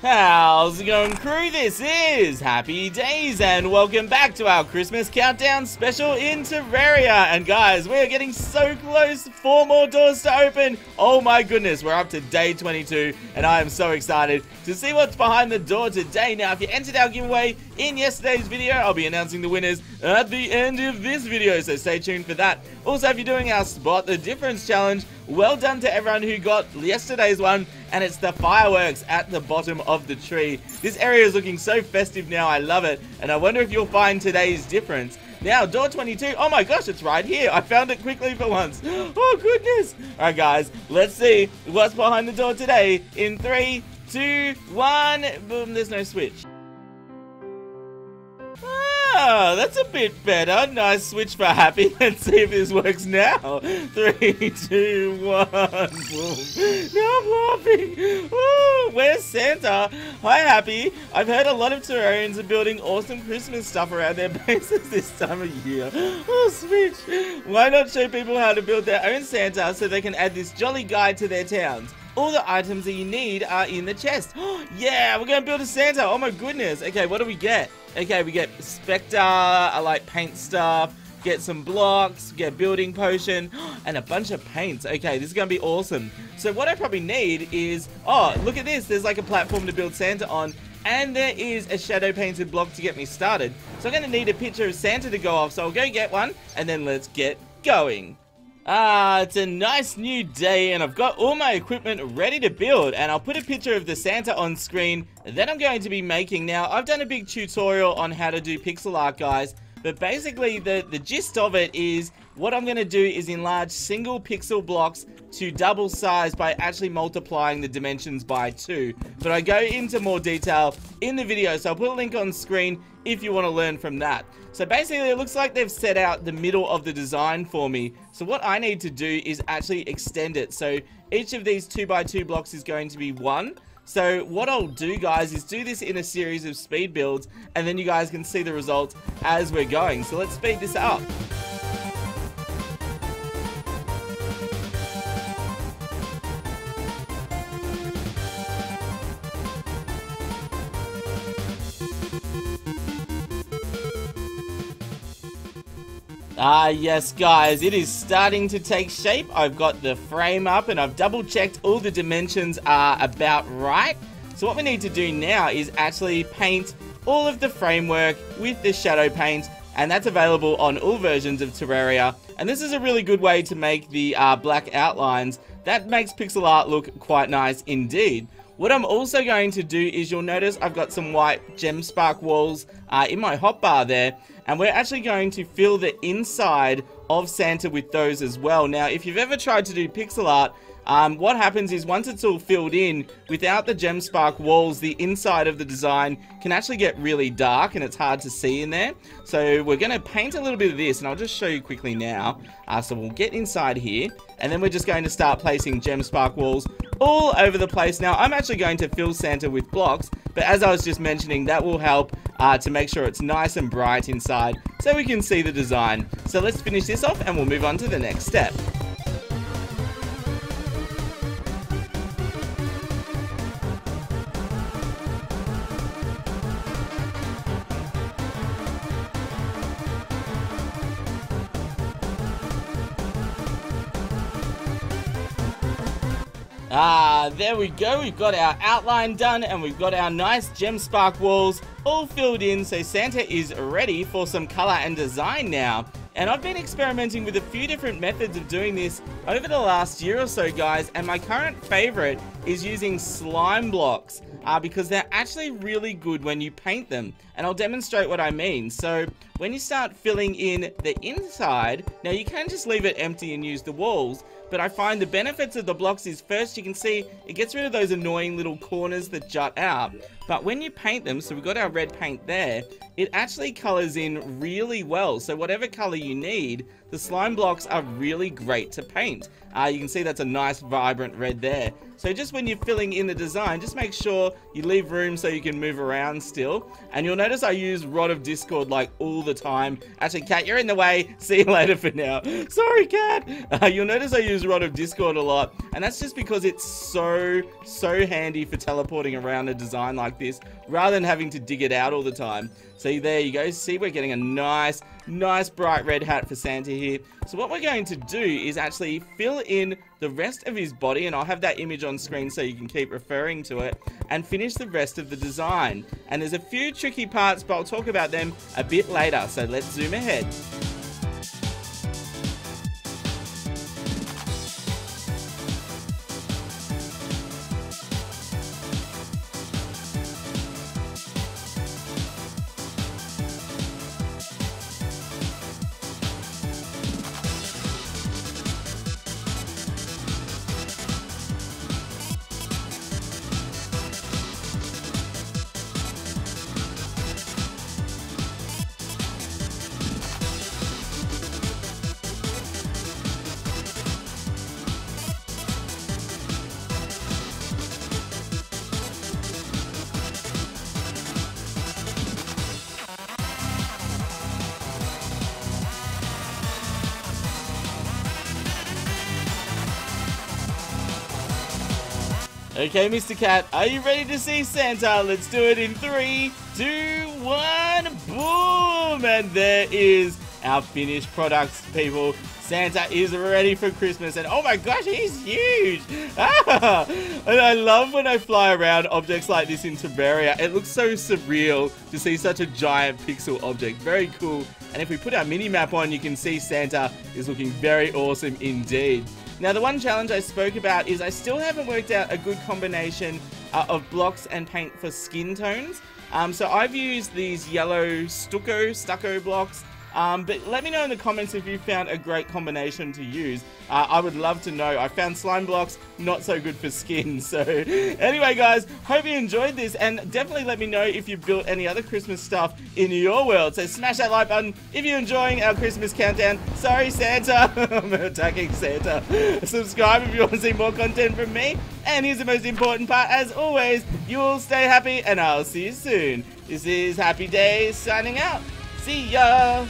How's it going, crew? This is Happy Days and welcome back to our Christmas countdown special in Terraria. And guys, we're getting so close, 4 more doors to open. Oh my goodness, we're up to day 22 and I am so excited to see what's behind the door today. Now, if you entered our giveaway in yesterday's video, I'll be announcing the winners at the end of this video, so stay tuned for that. Also, if you're doing our Spot the Difference challenge, well done to everyone who got yesterday's one, and it's the fireworks at the bottom of the tree. This area is looking so festive now, I love it, and I wonder if you'll find today's difference. Now, door 22, oh my gosh, it's right here. I found it quickly for once. Oh goodness. Alright guys, let's see what's behind the door today in 3, 2, 1, boom, there's no switch. Oh, that's a bit better. Nice switch for Happy. Let's see if this works now. 3, 2, 1. Boom. Now I'm laughing. Ooh, where's Santa? Hi, Happy. I've heard a lot of Terrarians are building awesome Christmas stuff around their bases this time of year. Oh, switch. Why not show people how to build their own Santa so they can add this jolly guide to their towns? All the items that you need are in the chest. Yeah, we're going to build a Santa. Oh my goodness. Okay, what do we get? Okay, we get Spectre, I like paint stuff, get some blocks, get building potion, and a bunch of paints. Okay, this is going to be awesome. So what I probably need is, oh, look at this. There's like a platform to build Santa on, and there is a shadow painted block to get me started. So I'm going to need a picture of Santa to go off, so I'll go get one, and then let's get going. It's a nice new day and I've got all my equipment ready to build, and I'll put a picture of the Santa on screen that I'm going to be making. Now, I've done a big tutorial on how to do pixel art, guys, but basically the gist of it is what I'm going to do is enlarge single pixel blocks to double size by actually multiplying the dimensions by 2. But I go into more detail in the video, so I'll put a link on screen if you want to learn from that. So basically it looks like they've set out the middle of the design for me. So what I need to do is actually extend it. So each of these 2x2 blocks is going to be 1. So what I'll do, guys, is do this in a series of speed builds, and then you guys can see the results as we're going. So let's speed this up. Yes guys, it is starting to take shape. I've got the frame up and I've double checked all the dimensions are about right. So what we need to do now is actually paint all of the framework with the shadow paint, and that's available on all versions of Terraria. And this is a really good way to make the black outlines. That makes pixel art look quite nice indeed. What I'm also going to do is, you'll notice I've got some white Gemspark walls in my hotbar there, and we're actually going to fill the inside of Santa with those as well. Now, if you've ever tried to do pixel art, what happens is once it's all filled in, without the Gemspark walls, the inside of the design can actually get really dark and it's hard to see in there. So we're going to paint a little bit of this, and I'll just show you quickly now. So we'll get inside here, and then we're just going to start placing Gemspark walls all over the place. Now, I'm actually going to fill Santa with blocks, but as I was just mentioning, that will help to make sure it's nice and bright inside so we can see the design. So let's finish this off and we'll move on to the next step. There we go. We've got our outline done and we've got our nice Gemspark walls all filled in, so Santa is ready for some color and design now. And I've been experimenting with a few different methods of doing this over the last year or so, guys, and my current favorite is using slime blocks because they're actually really good when you paint them, and I'll demonstrate what I mean. So when you start filling in the inside, now you can just leave it empty and use the walls, but I find the benefits of the blocks is, first, you can see it gets rid of those annoying little corners that jut out. But when you paint them, so we've got our red paint there, it actually colors in really well. So whatever color you need, the slime blocks are really great to paint. You can see that's a nice vibrant red there. So just when you're filling in the design, just make sure you leave room so you can move around still. And you'll notice I use Rod of Discord like all the time. Actually, Cat, you're in the way. See you later for now. Sorry, Cat. You'll notice I use Rod of Discord a lot. And that's just because it's so handy for teleporting around a design like this, rather than having to dig it out all the time. So there you go. See, we're getting a nice bright red hat for Santa here. So what we're going to do is actually fill in the rest of his body, and I'll have that image on screen so you can keep referring to it, and finish the rest of the design. And there's a few tricky parts, but I'll talk about them a bit later. So let's zoom ahead. Okay, Mr. Cat, are you ready to see Santa? Let's do it in 3, 2, 1, boom! And there is our finished products, people. Santa is ready for Christmas, and oh my gosh, he's huge! And I love when I fly around objects like this in Terraria. It looks so surreal to see such a giant pixel object. Very cool. And if we put our mini-map on, you can see Santa is looking very awesome indeed. Now, the one challenge I spoke about is I still haven't worked out a good combination of blocks and paint for skin tones. So I've used these yellow stucco blocks. But let me know in the comments if you found a great combination to use. I would love to know. I found slime blocks not so good for skin. So anyway, guys, hope you enjoyed this, and definitely let me know if you built any other Christmas stuff in your world. So smash that like button if you're enjoying our Christmas countdown. Sorry, Santa. I'm attacking Santa. Subscribe if you want to see more content from me. And here's the most important part, as always, you all stay happy, and I'll see you soon. This is Happy Days signing out. See ya!